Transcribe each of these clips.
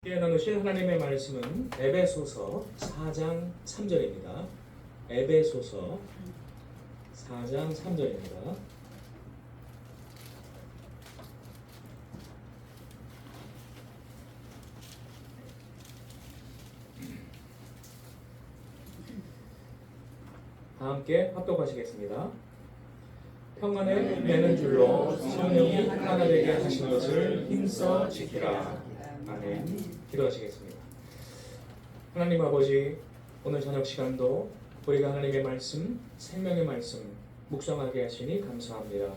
나누실 하나님의 말씀은 에베소서 4장 3절입니다. 에베소서 4장 3절입니다. 다 함께 합독하시겠습니다. 평안을 매는 줄로 성령이 하나 되게 하신 것을 힘써 지키라. 아멘. 기도하시겠습니다. 하나님 아버지, 오늘 저녁 시간도 우리가 하나님의 말씀, 생명의 말씀 묵상하게 하시니 감사합니다.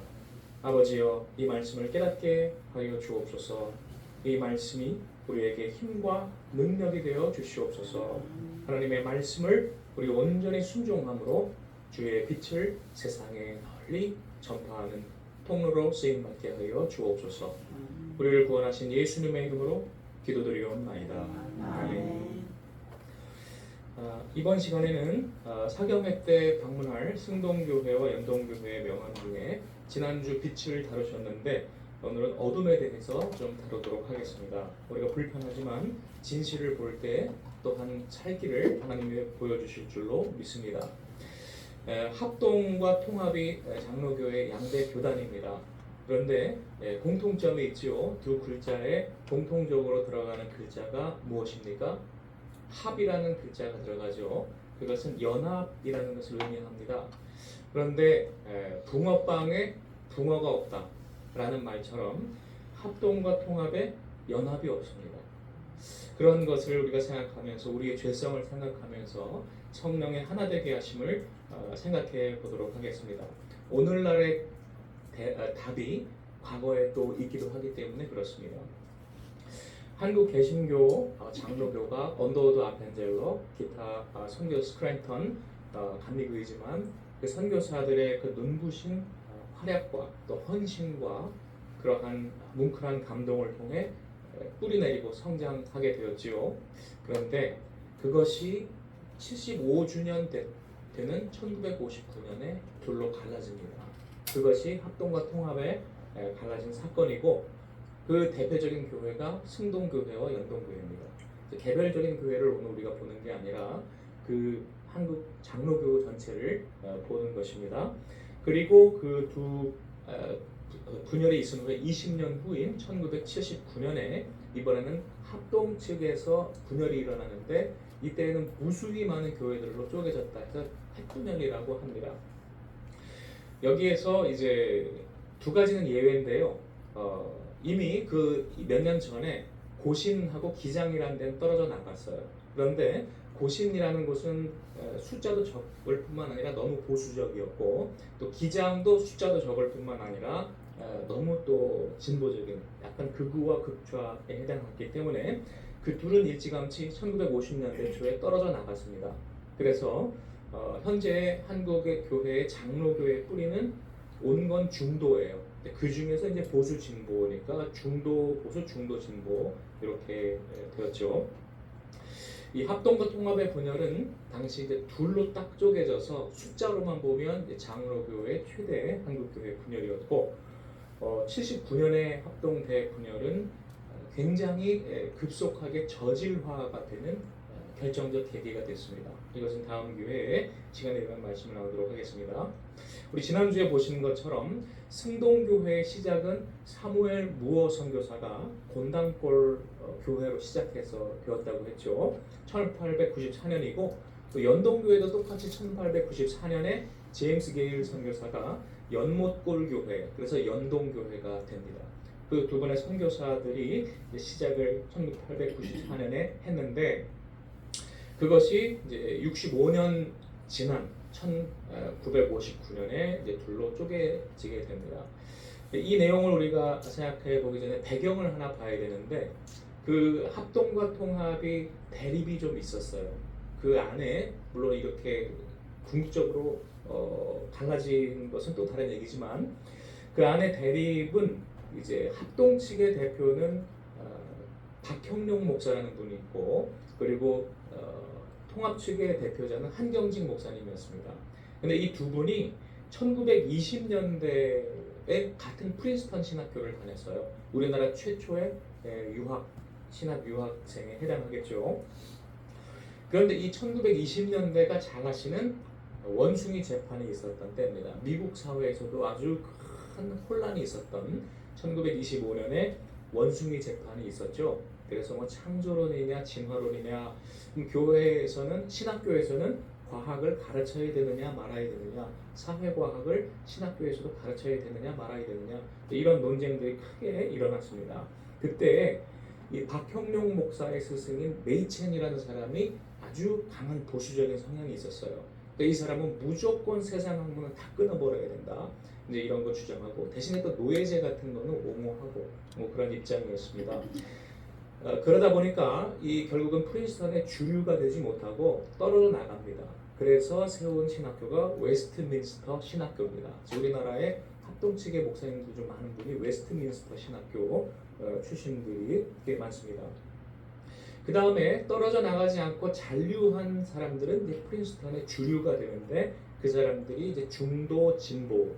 아버지여, 이 말씀을 깨닫게 하여 주옵소서. 이 말씀이 우리에게 힘과 능력이 되어 주시옵소서. 하나님의 말씀을 우리 온전히 순종함으로 주의 빛을 세상에 널리 전파하는 통로로 쓰임받게 하여 주옵소서. 우리를 구원하신 예수님의 이름으로 기도드리옵나이다. 아멘. 이번 시간에는 사경회 때 방문할 승동교회와 연동교회의 명함 중에 지난주 빛을 다루셨는데 오늘은 어둠에 대해서 좀 다루도록 하겠습니다. 우리가 불편하지만 진실을 볼 때 또한 살기를 하나님이 보여주실 줄로 믿습니다. 합동과 통합이 장로교회 양대 교단입니다. 그런데 공통점이 있지요. 두 글자에 공통적으로 들어가는 글자가 무엇입니까? 합이라는 글자가 들어가죠. 그것은 연합이라는 것을 의미합니다. 그런데 붕어빵에 붕어가 없다라는 말처럼 합동과 통합에 연합이 없습니다. 그런 것을 우리가 생각하면서 우리의 죄성을 생각하면서 성령의 하나 되게 하심을 생각해 보도록 하겠습니다. 오늘날의 답이 과거에 또 있기도 하기 때문에 그렇습니다. 한국 개신교 장로교가 언더우드 아펜젤러, 기타 선교 스크랜턴 감리교이지만 그 선교사들의 그 눈부신 활약과 또 헌신과 그러한 뭉클한 감동을 통해 뿌리내리고 성장하게 되었지요. 그런데 그것이 75주년 되는 1959년에 둘로 갈라집니다. 그것이 합동과 통합에 갈라진 사건이고 그 대표적인 교회가 승동교회와 연동교회입니다. 개별적인 교회를 오늘 우리가 보는 게 아니라 그 한국 장로교 전체를 보는 것입니다. 그리고 그 두 분열이 있은 후에 20년 후인 1979년에 이번에는 합동 측에서 분열이 일어나는데 이때에는 무수히 많은 교회들로 쪼개졌다 해서 핵분열이라고 합니다. 여기에서 이제 두 가지는 예외인데요. 이미 그 몇 년 전에 고신하고 기장이라는 데는 떨어져 나갔어요. 그런데 고신이라는 곳은 숫자도 적을 뿐만 아니라 너무 보수적이었고 또 기장도 숫자도 적을 뿐만 아니라 너무 또 진보적인 약간 극우와 극좌에 해당했기 때문에 그 둘은 일찌감치 1950년대 초에 떨어져 나갔습니다. 그래서 현재 한국의 교회의 장로교의 뿌리는 온건 중도예요. 그 중에서 이제 보수 진보니까 중도 보수 중도 진보 이렇게 되었죠. 이 합동과 통합의 분열은 당시 이제 둘로 딱 쪼개져서 숫자로만 보면 장로교의 최대 한국교회 분열이었고 79년의 합동 대분열은 굉장히 급속하게 저질화가 되는 결정적 계기가 됐습니다. 이것은 다음 기회에 시간에 대한 말씀을 나누도록 하겠습니다. 우리 지난주에 보신 것처럼 승동교회의 시작은 사무엘 무어 선교사가 곤단골 교회로 시작해서 되었다고 했죠. 1894년이고 또 연동교회도 똑같이 1894년에 제임스 게일 선교사가 연못골 교회, 그래서 연동교회가 됩니다. 그 두 분의 선교사들이 시작을 1894년에 했는데 그것이 이제 65년 지난 1959년에 이제 둘로 쪼개지게 됩니다. 이 내용을 우리가 생각해 보기 전에 배경을 하나 봐야 되는데 그 합동과 통합이 대립이 좀 있었어요. 그 안에 물론 이렇게 궁극적으로 갈라진 것은 또 다른 얘기지만 그 안에 대립은 이제 합동 측의 대표는 박형룡 목사라는 분이 있고 그리고 통합 측의 대표자는 한경직 목사님이었습니다. 근데 이 두 분이 1920년대에 같은 프린스턴 신학교를 다녔어요. 우리나라 최초의 유학 신학 유학생에 해당하겠죠. 그런데 이 1920년대가 장하시는 원숭이 재판이 있었던 때입니다. 미국 사회에서도 아주 큰 혼란이 있었던 1925년에 원숭이 재판이 있었죠. 그래서 뭐 창조론이냐 진화론이냐, 교회에서는, 신학교에서는 과학을 가르쳐야 되느냐 말아야 되느냐, 사회과학을 신학교에서도 가르쳐야 되느냐 말아야 되느냐, 이런 논쟁들이 크게 일어났습니다. 그때 이 박형룡 목사의 스승인 메이첸이라는 사람이 아주 강한 보수적인 성향이 있었어요. 그러니까 이 사람은 무조건 세상 학문은 다 끊어버려야 된다, 이제 이런 거 주장하고, 대신에 또 노예제 같은 거는 옹호하고 뭐 그런 입장이었습니다. 그러다 보니까 이 결국은 프린스턴의 주류가 되지 못하고 떨어져 나갑니다. 그래서 세운 신학교가 웨스트민스터 신학교입니다. 우리나라의 합동측의 목사님들 중 많은 분이 웨스트민스터 신학교 출신들이 꽤 많습니다. 그 다음에 떨어져 나가지 않고 잔류한 사람들은 이제 프린스턴의 주류가 되는데, 그 사람들이 이제 중도 진보,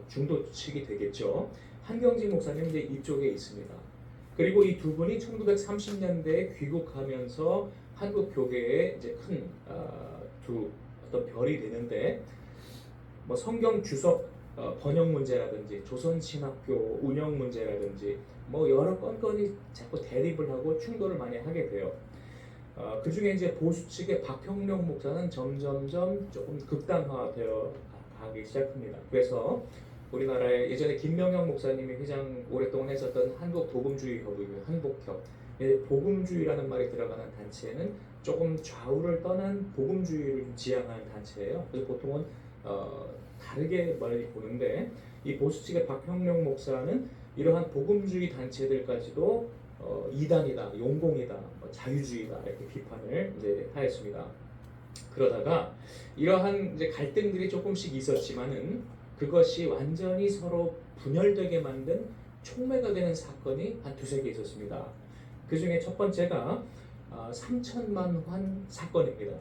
중도 측이 되겠죠. 한경직 목사님 이제 이쪽에 있습니다. 그리고 이 두 분이 1930년대에 귀국하면서 한국 교계에 이제 큰 두 어떤 별이 되는데, 뭐 성경 주석 번역 문제라든지 조선 신학교 운영 문제라든지 뭐 여러 건건이 자꾸 대립을 하고 충돌을 많이 하게 돼요. 그 중에 이제 보수 측의 박형룡 목사는 점점점 조금 극단화되어 가기 시작합니다. 그래서 우리나라에 예전에 김명영 목사님이 회장 오랫동안 했었던 한국 복음주의 협의회 한복협, 복음주의라는 말이 들어가는 단체는 조금 좌우를 떠난 복음주의를 지향하는 단체예요. 그래서 보통은 다르게 많이 보는데, 이 보수 측의 박형룡 목사는 이러한 복음주의 단체들까지도 이단이다, 용공이다, 자유주의다 이렇게 비판을 이제 하였습니다. 그러다가 이러한 이제 갈등들이 조금씩 있었지만은 그것이 완전히 서로 분열되게 만든 촉매가 되는 사건이 한 두세 개 있었습니다. 그 중에 첫 번째가 3천만 환 사건입니다.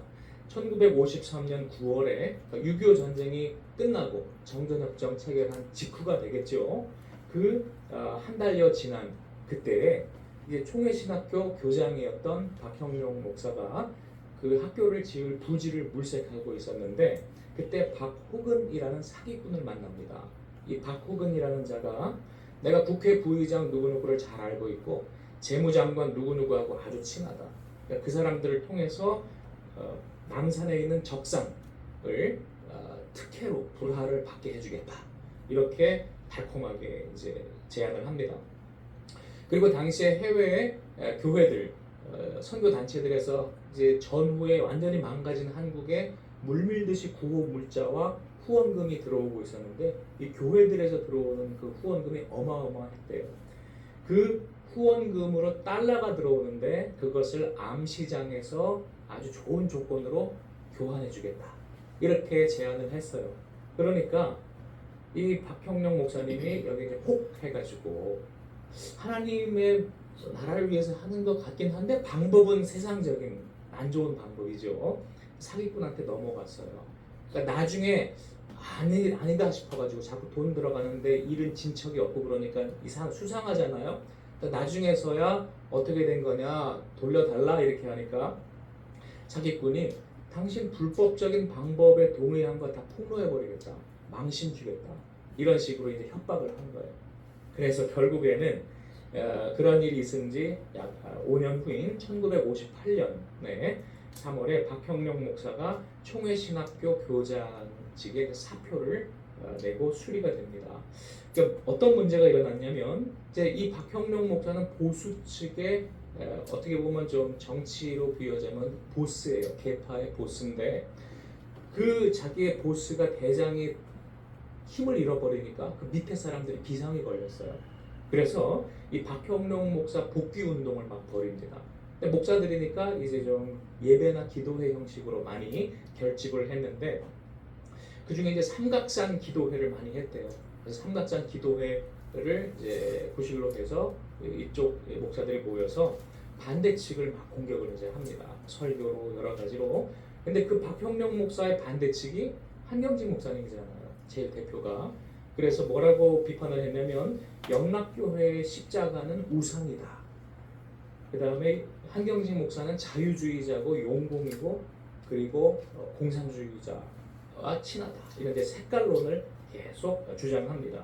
1953년 9월에 6.25 전쟁이 끝나고 정전협정 체결한 직후가 되겠죠. 그 한 달여 지난 그때 이제 총회신학교 교장이었던 박형룡 목사가 그 학교를 지을 부지를 물색하고 있었는데, 그때 박호근이라는 사기꾼을 만납니다. 이 박호근이라는 자가 내가 국회 부의장 누구누구를 잘 알고 있고 재무장관 누구누구하고 아주 친하다, 그러니까 그 사람들을 통해서 남산에 있는 적상을 특혜로 불화를 받게 해주겠다, 이렇게 달콤하게 이제 제안을 합니다. 그리고 당시에 해외 교회들, 선교 단체들에서 이제 전후에 완전히 망가진 한국에 물밀듯이 구호 물자와 후원금이 들어오고 있었는데, 이 교회들에서 들어오는 그 후원금이 어마어마했대요. 그 후원금으로 달러가 들어오는데 그것을 암시장에서 아주 좋은 조건으로 교환해주겠다, 이렇게 제안을 했어요. 그러니까 이 박형룡 목사님이 여기 이제 혹 해가지고 하나님의 나라를 위해서 하는 것 같긴 한데 방법은 세상적인 안 좋은 방법이죠. 사기꾼한테 넘어갔어요. 그러니까 나중에 아니다 싶어가지고 자꾸 돈 들어가는데 일은 진척이 없고 그러니까 수상하잖아요. 그러니까 나중에서야 어떻게 된 거냐, 돌려달라 이렇게 하니까 사기꾼이 당신 불법적인 방법에 동의한 거 다 폭로해버리겠다, 망신 주겠다, 이런 식으로 이제 협박을 한 거예요. 그래서 결국에는 그런 일이 있은 지 약 5년 후인 1958년에 3월에 박형룡 목사가 총회신학교 교장직에 사표를 내고 수리가 됩니다. 그러니까 어떤 문제가 일어났냐면, 이제 이 박형룡 목사는 보수 측의 어떻게 보면 좀 정치로 비유하자면 보스예요. 계파의 보스인데, 그 자기의 보스가 대장이 힘을 잃어버리니까 그 밑에 사람들이 비상이 걸렸어요. 그래서 이 박형룡 목사 복귀 운동을 막 벌입니다. 근데 목사들이니까 이제 좀 예배나 기도회 형식으로 많이 결집을 했는데, 그 중에 이제 삼각산 기도회를 많이 했대요. 그래서 삼각산 기도회를 이제 구실로 해서 이쪽 목사들이 모여서 반대 측을 막 공격을 이제 합니다. 설교로 여러 가지로. 근데 그 박형룡 목사의 반대 측이 한경직 목사님이잖아요, 제일 대표가. 그래서 뭐라고 비판을 했냐면, 영락교회의 십자가는 우상이다, 그 다음에 한경직 목사는 자유주의자고 용공이고 그리고 공산주의자와 친하다. 이런 이제 색깔론을 계속 주장합니다.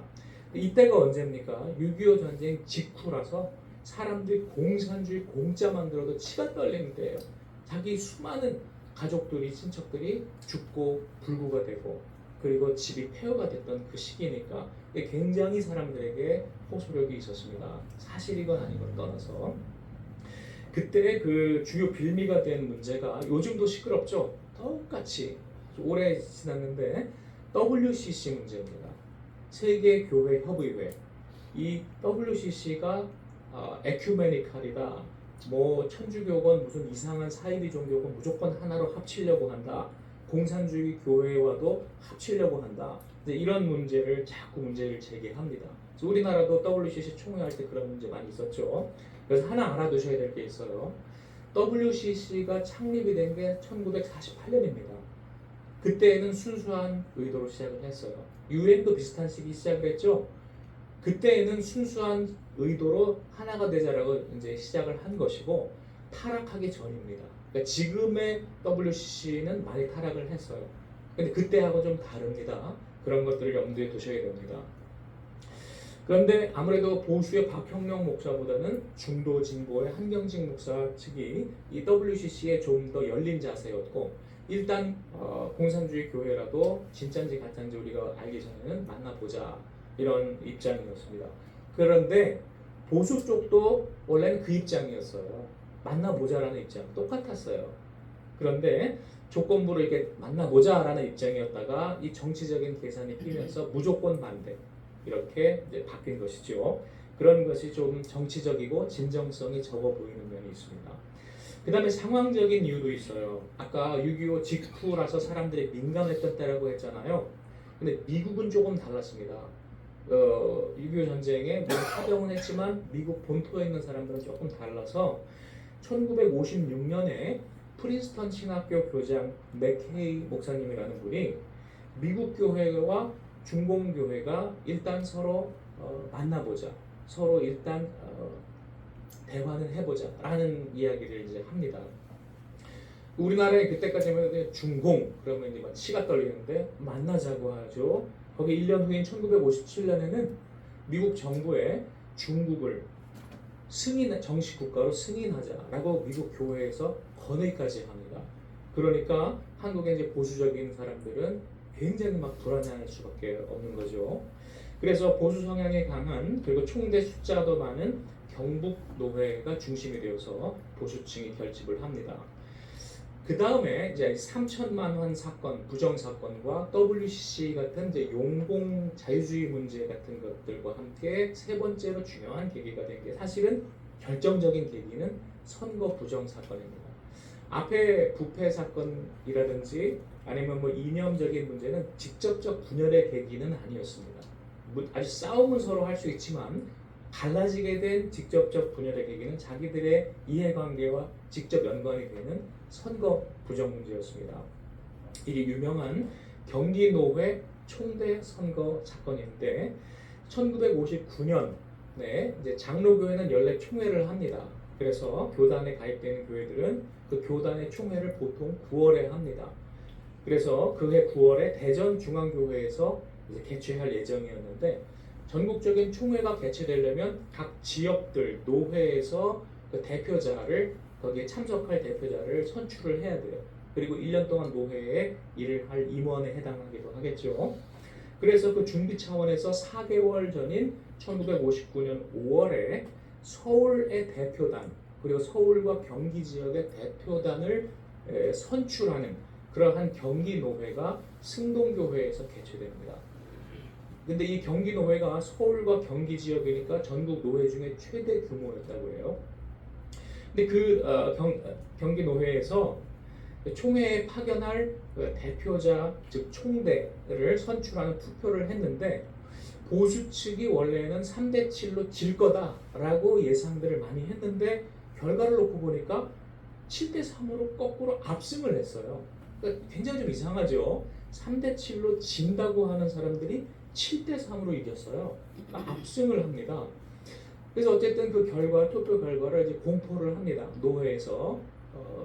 이때가 언제입니까? 6.25 전쟁 직후라서 사람들이 공산주의 공짜만 들어도 치가 떨리는 때예요. 자기 수많은 가족들이 친척들이 죽고 불구가 되고 그리고 집이 폐허가 됐던 그 시기니까 굉장히 사람들에게 호소력이 있었습니다. 사실이건 아니건 떠나서 그때 그 주요 빌미가 된 문제가 요즘도 시끄럽죠. 똑같이 오래 지났는데 WCC 문제입니다. 세계교회협의회. 이 WCC가 에큐메니칼이다. 뭐 천주교건 무슨 이상한 사이비 종교건 무조건 하나로 합치려고 한다. 공산주의 교회와도 합치려고 한다. 이런 문제를 자꾸 문제를 제기합니다. 그래서 우리나라도 WCC 총회할 때 그런 문제 많이 있었죠. 그래서 하나 알아두셔야 될 게 있어요. WCC가 창립이 된 게 1948년입니다. 그때는 순수한 의도로 시작을 했어요. UN도 비슷한 시기 시작을 했죠. 그때는 순수한 의도로 하나가 되자라고 이제 시작을 한 것이고 타락하기 전입니다. 그러니까 지금의 WCC는 많이 타락을 했어요. 근데 그때하고 좀 다릅니다. 그런 것들을 염두에 두셔야 됩니다. 그런데 아무래도 보수의 박형령 목사보다는 중도 진보의 한경직 목사 측이 이 WCC에 좀 더 열린 자세였고 일단 공산주의 교회라도 진짜인지 가짜인지 우리가 알기 전에는 만나보자 이런 입장이었습니다. 그런데 보수 쪽도 원래는 그 입장이었어요. 만나보자라는 입장 똑같았어요. 그런데 조건부로 이렇게 만나보자라는 입장이었다가 이 정치적인 계산이 끼면서 무조건 반대 이렇게 이제 바뀐 것이죠. 그런 것이 좀 정치적이고 진정성이 적어 보이는 면이 있습니다. 그 다음에 상황적인 이유도 있어요. 아까 6.25 직후라서 사람들이 민감했던 때라고 했잖아요. 근데 미국은 조금 달랐습니다. 6.25 전쟁에 물론 파병은 했지만 미국 본토에 있는 사람들은 조금 달라서 1956년에 프린스턴 신학교 교장 맥케이 목사님이라는 분이 미국 교회와 중공 교회가 일단 서로 만나보자, 서로 일단 대화는 해보자 라는 이야기를 이제 합니다. 우리나라에 그때까지는 중공 그러면 이제 막 치가 떨리는데 만나자고 하죠. 거기 1년 후인 1957년에는 미국 정부에 중국을 정식 국가로 승인하자라고 미국 교회에서 건의까지 합니다. 그러니까 한국의 이제 보수적인 사람들은 굉장히 막 불안해할 수밖에 없는 거죠. 그래서 보수 성향이 강한 그리고 총대 숫자도 많은 경북 노회가 중심이 되어서 보수층이 결집을 합니다. 그 다음에 이제 3천만 원 사건, 부정 사건과 WCC 같은 이제 용공 자유주의 문제 같은 것들과 함께 세 번째로 중요한 계기가 된 게 사실은 결정적인 계기는 선거 부정 사건입니다. 앞에 부패 사건이라든지 아니면 뭐 이념적인 문제는 직접적 분열의 계기는 아니었습니다. 아주 싸움은 서로 할 수 있지만 갈라지게 된 직접적 분열의 계기는 자기들의 이해관계와 직접 연관이 되는 선거 부정 문제였습니다. 이게 유명한 경기노회 총대 선거 사건인데 1959년에 이제 장로교회는 연례 총회를 합니다. 그래서 교단에 가입되는 교회들은 그 교단의 총회를 보통 9월에 합니다. 그래서 그해 9월에 대전중앙교회에서 이제 개최할 예정이었는데 전국적인 총회가 개최되려면 각 지역들 노회에서 그 대표자를 거기에 참석할 대표자를 선출을 해야 돼요. 그리고 1년 동안 노회에 일을 할 임원에 해당하기도 하겠죠. 그래서 그 준비 차원에서 4개월 전인 1959년 5월에 서울의 대표단 그리고 서울과 경기 지역의 대표단을 선출하는 그러한 경기노회가 승동교회에서 개최됩니다. 근데 이 경기노회가 서울과 경기 지역이니까 전국 노회 중에 최대 규모였다고 해요. 근데 그 경기노회에서 총회에 파견할 대표자 즉 총대를 선출하는 투표를 했는데 보수 측이 원래는 3대7로 질 거다라고 예상들을 많이 했는데 결과를 놓고 보니까 7대3으로 거꾸로 압승을 했어요. 그러니까 굉장히 좀 이상하죠. 3대7로 진다고 하는 사람들이 7대3으로 이겼어요. 그러니까 압승을 합니다. 그래서 어쨌든 그 투표 결과를 이제 공포를 합니다. 노회에서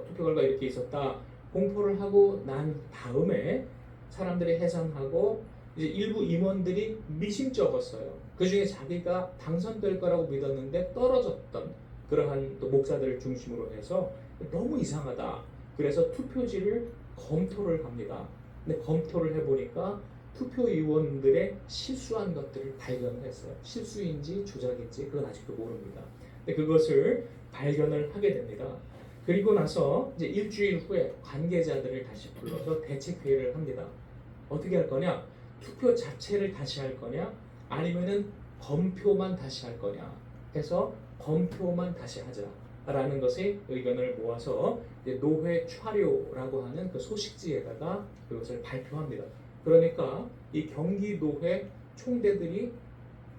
투표 결과 이렇게 있었다. 공포를 하고 난 다음에 사람들이 해산하고 이제 일부 임원들이 미심쩍었어요. 그 중에 자기가 당선될 거라고 믿었는데 떨어졌던 그러한 또 목사들을 중심으로 해서 너무 이상하다. 그래서 투표지를 검토를 합니다. 근데 검토를 해보니까 투표위원들의 실수한 것들을 발견했어요. 실수인지 조작인지 그건 아직도 모릅니다. 근데 그것을 발견을 하게 됩니다. 그리고 나서 이제 일주일 후에 관계자들을 다시 불러서 대책회의를 합니다. 어떻게 할 거냐? 투표 자체를 다시 할 거냐? 아니면은 검표만 다시 할 거냐? 해서 검표만 다시 하자라는 것의 의견을 모아서 이제 노회 차료라고 하는 그 소식지에다가 그것을 발표합니다. 그러니까 이 경기노회 총대들이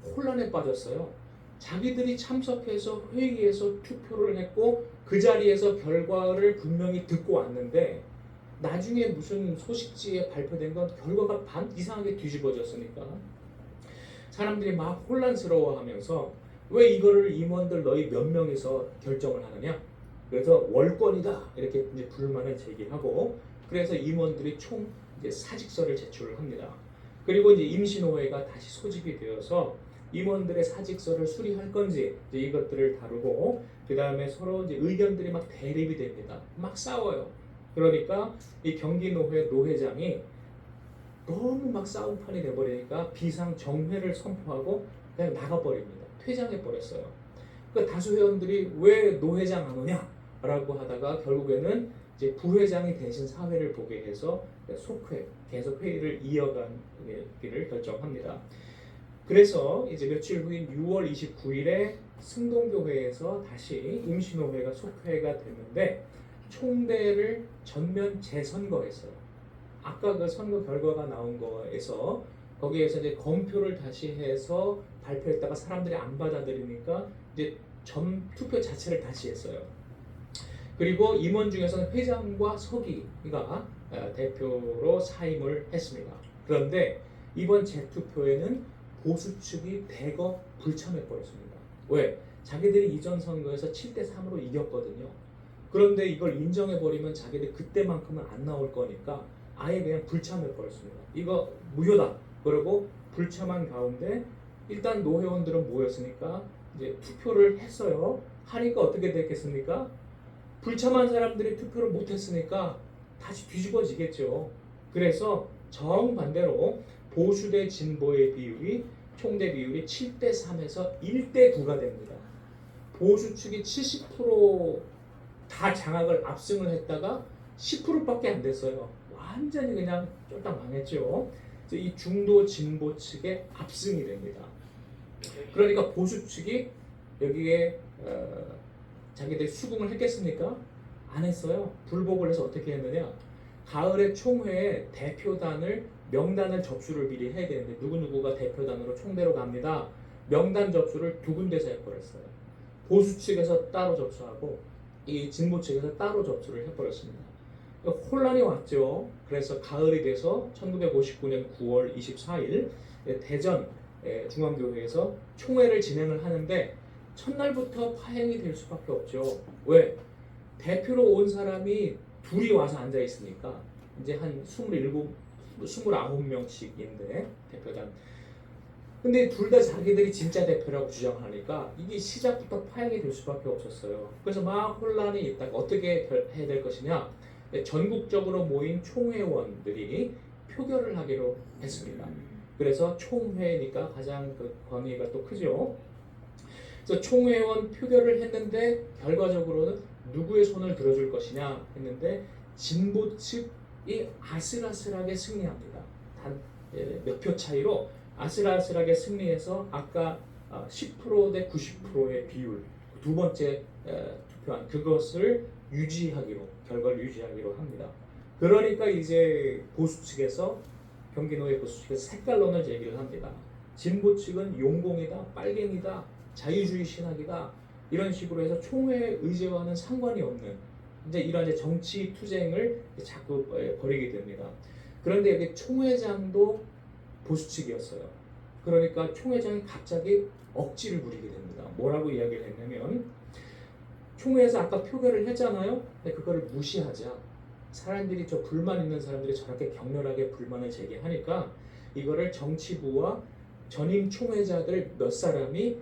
혼란에 빠졌어요. 자기들이 참석해서 회의에서 투표를 했고 그 자리에서 결과를 분명히 듣고 왔는데 나중에 무슨 소식지에 발표된 건 결과가 이상하게 뒤집어졌으니까 사람들이 막 혼란스러워하면서 왜 이거를 임원들 너희 몇 명이서 결정을 하느냐? 그래서 월권이다 이렇게 이제 불만을 제기하고 그래서 임원들이 총 이제 사직서를 제출을 합니다. 그리고 이제 임시노회가 다시 소집이 되어서 임원들의 사직서를 수리할 건지 이제 이것들을 다루고 그 다음에 서로 이제 의견들이 막 대립이 됩니다. 막 싸워요. 그러니까 이 경기노회 노회장이 너무 막 싸움판이 돼버리니까 비상정회를 선포하고 그냥 나가버립니다. 퇴장해 버렸어요. 그러니까 다수 회원들이 왜 노회장 안 오냐라고 하다가 결국에는 이제 부회장이 대신 사회를 보게 해서 속회 계속 회의를 이어가기를 결정합니다. 그래서 이제 며칠 후인 6월 29일에 승동교회에서 다시 임시노회가 속회가 됐는데 총대를 전면 재선거했어요. 아까 그 선거 결과가 나온 거에서 거기에서 이제 검표를 다시 해서 발표했다가 사람들이 안 받아들이니까 이제 투표 자체를 다시 했어요. 그리고 임원 중에서는 회장과 서기가 대표로 사임을 했습니다. 그런데 이번 재투표에는 보수 측이 대거 불참해버렸습니다. 왜? 자기들이 이전 선거에서 7대3으로 이겼거든요. 그런데 이걸 인정해버리면 자기들 그때만큼은 안 나올 거니까 아예 그냥 불참해버렸습니다. 이거 무효다. 그리고 불참한 가운데 일단 노회원들은 모였으니까 이제 투표를 했어요. 하니까 어떻게 됐겠습니까? 불참한 사람들이 투표를 못했으니까 다시 뒤집어지겠죠. 그래서 정반대로 보수 대 진보의 비율이 총대 비율이 7대3에서 1대9가 됩니다. 보수 측이 70%다 장악을 압승을 했다가 10%밖에 안 됐어요. 완전히 그냥 쫄딱 망했죠. 이 중도 진보 측의 압승이 됩니다. 그러니까 보수 측이 여기에 자기들 수긍을 했겠습니까? 안 했어요. 불복을 해서 어떻게 했느냐? 가을에 총회에 대표단을 명단을 접수를 미리 해야 되는데 누구누구가 대표단으로 총대로 갑니다. 명단 접수를 두 군데서 해버렸어요. 보수 측에서 따로 접수하고 이 진보 측에서 따로 접수를 해버렸습니다. 혼란이 왔죠. 그래서 가을이 돼서 1959년 9월 24일 대전 중앙교회에서 총회를 진행을 하는데 첫날부터 파행이 될 수밖에 없죠. 왜? 대표로 온 사람이 둘이 와서 앉아 있으니까 이제 한 29명씩인데 대표단. 근데 둘 다 자기들이 진짜 대표라고 주장하니까 이게 시작부터 파행이 될 수밖에 없었어요. 그래서 막 혼란이 있다가 어떻게 해야 될 것이냐? 전국적으로 모인 총회원들이 표결을 하기로 했습니다. 그래서 총회니까 가장 그 권위가 또 크죠. 그래서 총회원 표결을 했는데 결과적으로는 누구의 손을 들어줄 것이냐 했는데 진보 측이 아슬아슬하게 승리합니다. 단 몇 표 차이로 아슬아슬하게 승리해서 아까 10% 대 90%의 비율 두 번째 투표한 그것을 결과를 유지하기로 합니다. 그러니까 이제 보수 측에서 경기노회 보수 측에서 색깔론을 제기를 합니다. 진보 측은 용공이다, 빨갱이다, 자유주의 신학이다 이런 식으로 해서 총회 의제와는 상관이 없는 이제 이런 정치 투쟁을 자꾸 벌이게 됩니다. 그런데 여기 총회장도 보수 측이었어요. 그러니까 총회장이 갑자기 억지를 부리게 됩니다. 뭐라고 이야기를 했냐면 총회에서 아까 표결을 했잖아요. 근데 그거를 무시하자. 사람들이 저 불만 있는 사람들이 저렇게 격렬하게 불만을 제기하니까 이거를 정치부와 전임 총회자들 몇 사람이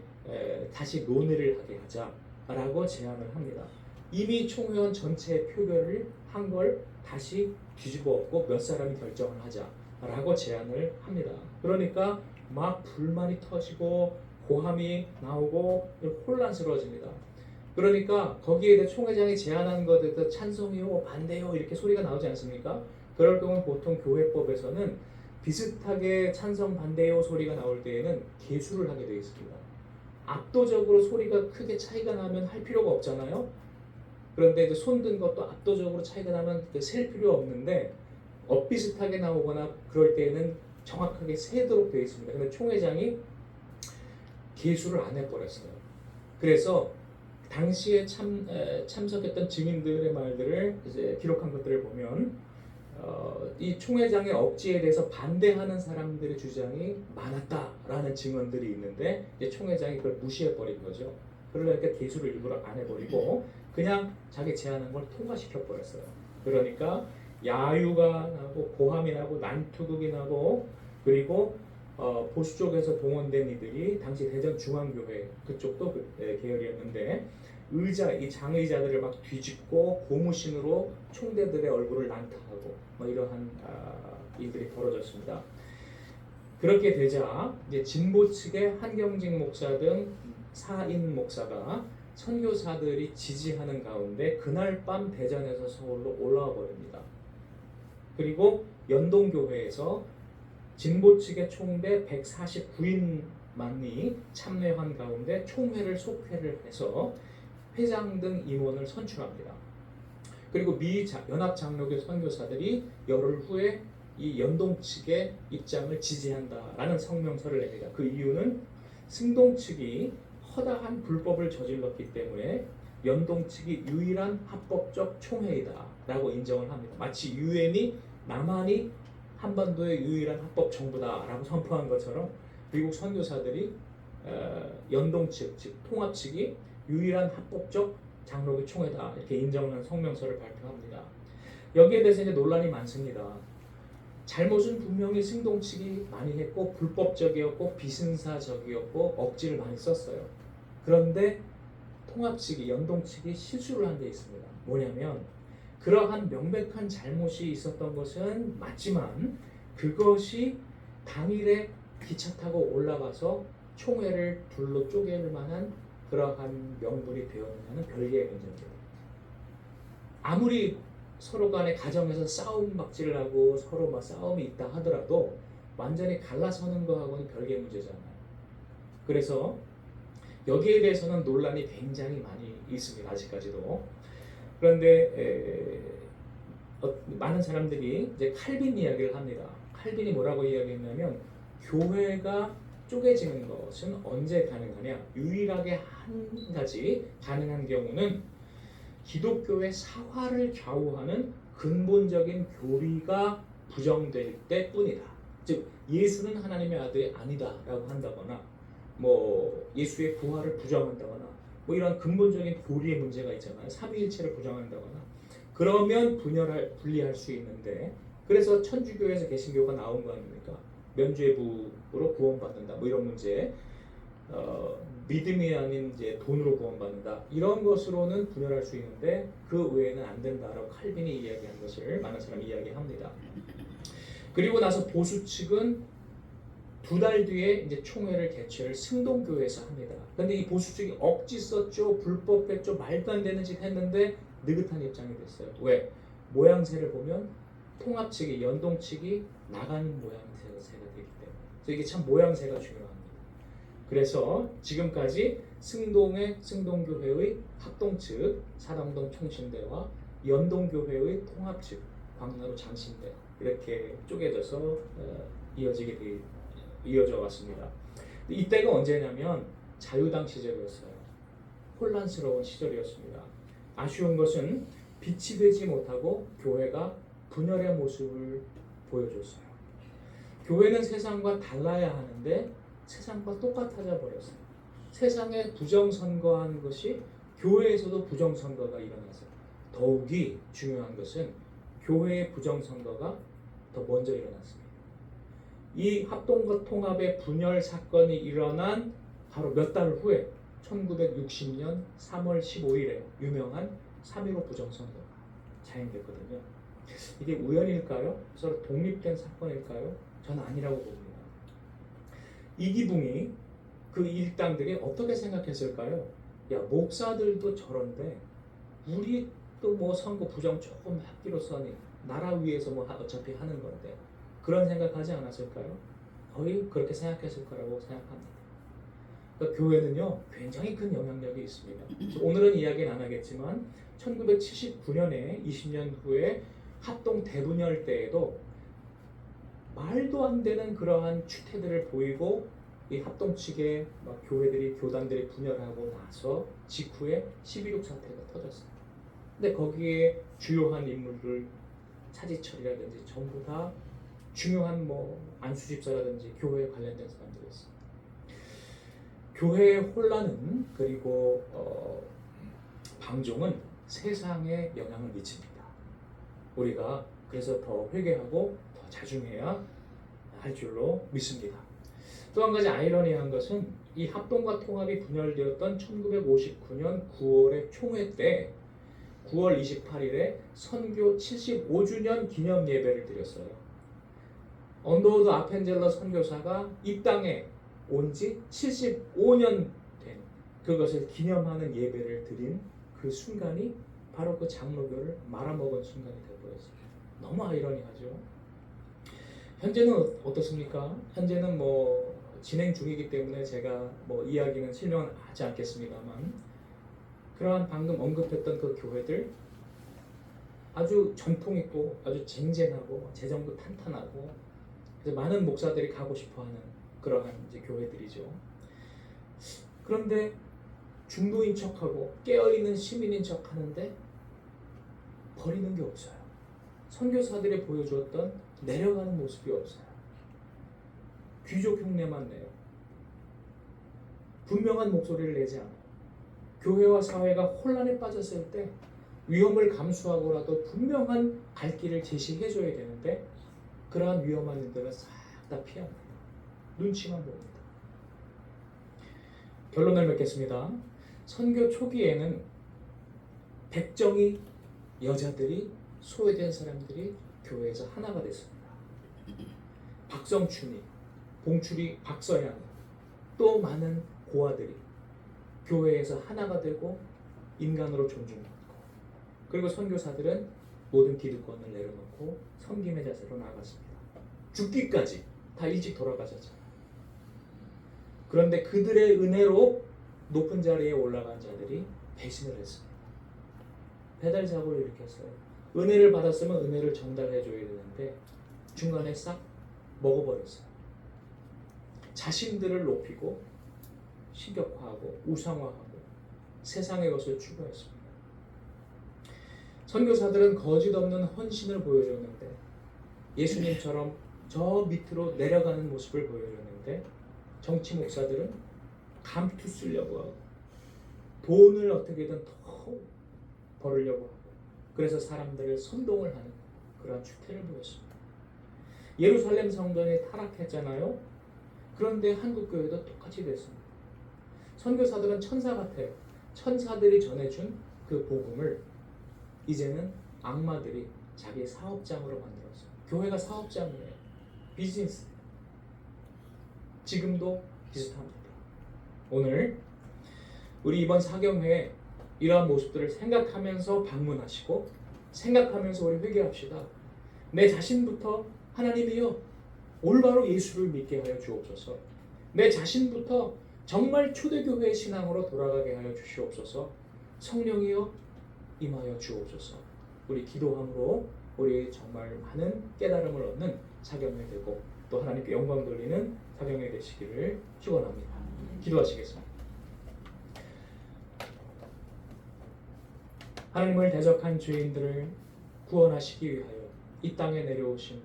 다시 논의를 하게 하자라고 제안을 합니다. 이미 총회원 전체 표결을 한 걸 다시 뒤집어 엎고 몇 사람이 결정을 하자라고 제안을 합니다. 그러니까 막 불만이 터지고 고함이 나오고 혼란스러워집니다. 그러니까 거기에 대해 총회장이 제안한 것에 대해서 찬성이요, 반대요 이렇게 소리가 나오지 않습니까? 그럴 경우 보통 교회법에서는 비슷하게 찬성, 반대요 소리가 나올 때에는 계수를 하게 되어 있습니다. 압도적으로 소리가 크게 차이가 나면 할 필요가 없잖아요. 그런데 이제 손든 것도 압도적으로 차이가 나면 셀 필요 없는데 엇비슷하게 나오거나 그럴 때에는 정확하게 세도록 되어 있습니다. 근데 총회장이 계수를 안 해버렸어요. 그래서 당시에 참석했던 증인들의 말들을 이제 기록한 것들을 보면 이 총회장의 억지에 대해서 반대하는 사람들의 주장이 많았다라는 증언들이 있는데 이제 총회장이 그걸 무시해버린 거죠. 그러니까 계수를 일부러 안 해버리고 그냥 자기 제안한 걸 통과시켜 버렸어요. 그러니까 야유가 나고 고함이 나고 난투극이 나고 그리고 보수 쪽에서 동원된 이들이 당시 대전 중앙교회 그쪽도 계열이었는데 이 장의자들을 막 뒤집고 고무신으로 총대들의 얼굴을 난타하고 뭐 이러한 일들이 벌어졌습니다. 그렇게 되자 이제 진보 측의 한경직 목사 등 4인 목사가 선교사들이 지지하는 가운데 그날 밤 대전에서 서울로 올라와 버립니다. 그리고 연동교회에서 진보 측의 총대 149인만이 참여한 가운데 총회를 속회를 해서 회장 등 임원을 선출합니다. 그리고 미 연합장로교 선교사들이 열흘 후에 이 연동 측의 입장을 지지한다라는 성명서를 냅니다. 그 이유는 승동 측이 허다한 불법을 저질렀기 때문에 연동 측이 유일한 합법적 총회이다라고 인정을 합니다. 마치 유엔이 남한이 한반도의 유일한 합법 정부다라고 선포한 것처럼 미국 선교사들이 연동 측, 즉 통합 측이 유일한 합법적 장로교 총회다 이렇게 인정하는 성명서를 발표합니다. 여기에 대해서 이제 논란이 많습니다. 잘못은 분명히 승동 측이 많이 했고 불법적이었고 비신사적이었고 억지를 많이 썼어요. 그런데 통합 측이 연동 측이 실수를 한 데 있습니다. 뭐냐면 그러한 명백한 잘못이 있었던 것은 맞지만 그것이 당일에 기차 타고 올라가서 총회를 둘로 쪼갤 만한 그러한 명분이 되었느냐는 별개의 문제입니다. 아무리 서로 간에 가정에서 싸움 박질을 하고 서로 막 싸움이 있다 하더라도 완전히 갈라서는 거하고는 별개의 문제잖아요. 그래서 여기에 대해서는 논란이 굉장히 많이 있습니다. 아직까지도. 그런데 많은 사람들이 이제 칼빈 이야기를 합니다. 칼빈이 뭐라고 이야기했냐면 교회가 쪼개지는 것은 언제 가능하냐? 유일하게 한 가지 가능한 경우는 기독교의 사화를 좌우하는 근본적인 교리가 부정될 때뿐이다. 즉 예수는 하나님의 아들이 아니다라고 한다거나 뭐 예수의 부활을 부정한다거나 뭐 이런 근본적인 교리의 문제가 있잖아요. 삼위일체를 부정한다거나 그러면 분리할 수 있는데 그래서 천주교에서 개신교가 나온 거 아닙니까? 면죄부로 구원받는다 뭐 이런 문제 믿음이 아닌 이제 돈으로 구원받는다 이런 것으로는 분열할 수 있는데 그 외에는 안 된다라고 칼빈이 이야기한 것을 많은 사람이 이야기합니다. 그리고 나서 보수 측은 2달 뒤에 이제 총회를 개최를 승동교회에서 합니다. 그런데 이 보수 측이 억지 썼죠, 불법했죠, 말도 안 되는 짓 했는데 느긋한 입장이 됐어요. 왜? 모양새를 보면 통합 측이 연동 측이 나가는 모양새가 되기 때문에. 그래서 이게 참 모양새가 중요합니다. 그래서 지금까지 승동교회의 합동 측 사당동 총신대와 연동교회의 통합 측 광나루 장신대 이렇게 쪼개져서 이어져 왔습니다. 이때가 언제냐면 자유당 시절이었어요. 혼란스러운 시절이었습니다. 아쉬운 것은 빛이 되지 못하고 교회가 분열의 모습을 보여줬어요. 교회는 세상과 달라야 하는데 세상과 똑같아져 버렸어요. 세상에 부정선거한 것이 교회에서도 부정선거가 일어나서 더욱이 중요한 것은 교회의 부정선거가 더 먼저 일어났습니다. 이 합동과 통합의 분열 사건이 일어난 바로 몇 달 후에 1960년 3월 15일에 유명한 3.15 부정선거가 자행됐거든요. 이게 우연일까요? 서로 독립된 사건일까요? 저는 아니라고 봅니다. 이기붕이 그 일당들이 어떻게 생각했을까요? 야, 목사들도 저런데 우리 또 뭐 선거 부정 조금 합기로서니 나라 위해서 뭐 어차피 하는 건데 그런 생각하지 않았을까요? 거의 그렇게 생각했을 거라고 생각합니다. 그러니까 교회는요 굉장히 큰 영향력이 있습니다. 오늘은 이야기는 안 하겠지만 1979년에 20년 후에 합동 대분열 때에도 말도 안 되는 그러한 추태들을 보이고 이 합동 측에 막 교단들이 분열하고 나서 직후에 12.6 사태가 터졌어요. 근데 거기에 주요한 인물들 차지철이라든지 전부 다 중요한 뭐 안수집사라든지 교회에 관련된 사람들이었어요. 교회의 혼란은 그리고 방종은 세상에 영향을 미칩니다. 우리가 그래서 더 회개하고 더 자중해야 할 줄로 믿습니다. 또 한 가지 아이러니한 것은 이 합동과 통합이 분열되었던 1959년 9월의 총회 때 9월 28일에 선교 75주년 기념 예배를 드렸어요. 언더우드 아펜젤러 선교사가 이 땅에 온 지 75년 된 그것을 기념하는 예배를 드린 그 순간이 바로 그 장로교를 말아먹은 순간이 되어버렸어요. 너무 아이러니하죠. 현재는 어떻습니까? 현재는 뭐 진행 중이기 때문에 제가 뭐 이야기는 실명은 하지 않겠습니다만 그러한 방금 언급했던 그 교회들 아주 전통 있고 아주 쟁쟁하고 재정도 탄탄하고 그래서 많은 목사들이 가고 싶어하는 그러한 이제 교회들이죠. 그런데 중도인 척하고 깨어있는 시민인 척하는데 버리는 게 없어요. 선교사들이 보여주었던 내려가는 모습이 없어요. 귀족 흉내만 내요. 분명한 목소리를 내지 않아요. 교회와 사회가 혼란에 빠졌을 때 위험을 감수하고라도 분명한 갈 길을 제시해줘야 되는데 그러한 위험한 일들은 싹 다 피합니다. 눈치만 봅니다. 결론을 맺겠습니다. 선교 초기에는 백정이 여자들이 소외된 사람들이 교회에서 하나가 됐습니다. 박성춘이, 봉출이, 박서양이 또 많은 고아들이 교회에서 하나가 되고 인간으로 존중받고 그리고 선교사들은 모든 기득권을 내려놓고 섬김의 자세로 나아갔습니다. 죽기까지 다 일찍 돌아가셨잖아요. 그런데 그들의 은혜로 높은 자리에 올라간 자들이 배신을 했습니다. 배달 사고를 일으켰어요. 은혜를 받았으면 은혜를 전달해줘야 되는데 중간에 싹 먹어버렸어요. 자신들을 높이고 신격화하고 우상화하고 세상의 것을 추구했습니다. 선교사들은 거짓 없는 헌신을 보여줬는데 예수님처럼 저 밑으로 내려가는 모습을 보여줬는데 정치 목사들은 감투 쓰려고 하고 돈을 어떻게든 더 벌으려고 하고 그래서 사람들을 선동을 하는 그런 추태를 보였습니다. 예루살렘 성전이 타락했잖아요. 그런데 한국교회도 똑같이 됐습니다. 선교사들은 천사 같아요. 천사들이 전해준 그 복음을 이제는 악마들이 자기의 사업장으로 만들었어요. 교회가 사업장이에요. 비즈니스. 지금도 비슷합니다. 오늘 우리 이번 사경회에 이러한 모습들을 생각하면서 방문하시고 생각하면서 우리 회개합시다. 내 자신부터 하나님이여 올바로 예수를 믿게 하여 주옵소서. 내 자신부터 정말 초대교회의 신앙으로 돌아가게 하여 주시옵소서. 성령이여 임하여 주옵소서. 우리 기도함으로 우리 정말 많은 깨달음을 얻는 사경회 되고 또 하나님께 영광 돌리는 사경회 되시기를 축원합니다. 기도하시겠습니다. 하나님을 대적한 죄인들을 구원하시기 위하여 이 땅에 내려오신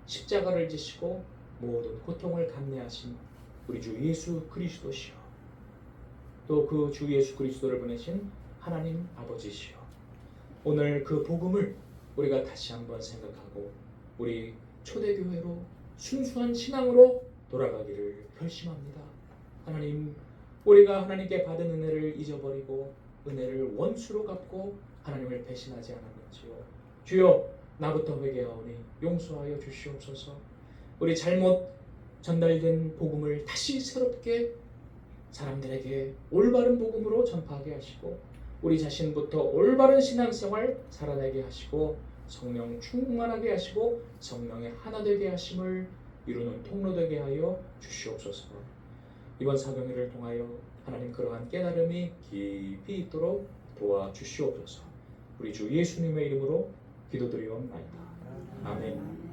십자가를 지시고 모든 고통을 감내하신 우리 주 예수 그리스도시요 또 그 주 예수 그리스도를 보내신 하나님 아버지시요 오늘 그 복음을 우리가 다시 한번 생각하고 우리 초대교회로 순수한 신앙으로 돌아가기를 결심합니다. 하나님, 우리가 하나님께 받은 은혜를 잊어버리고 은혜를 원수로 갚고 하나님을 배신하지 않았는지요. 주여, 나부터 회개하오니 용서하여 주시옵소서. 우리 잘못 전달된 복음을 다시 새롭게 사람들에게 올바른 복음으로 전파하게 하시고 우리 자신부터 올바른 신앙생활 살아내게 하시고 성령 충만하게 하시고 성령의 하나 되게 하심을 이루는 통로 되게 하여 주시옵소서. 이번 사경회를 통하여 하나님 그러한 깨달음이 깊이 있도록 도와주시옵소서. 우리 주 예수님의 이름으로 기도드리옵나이다. 아멘.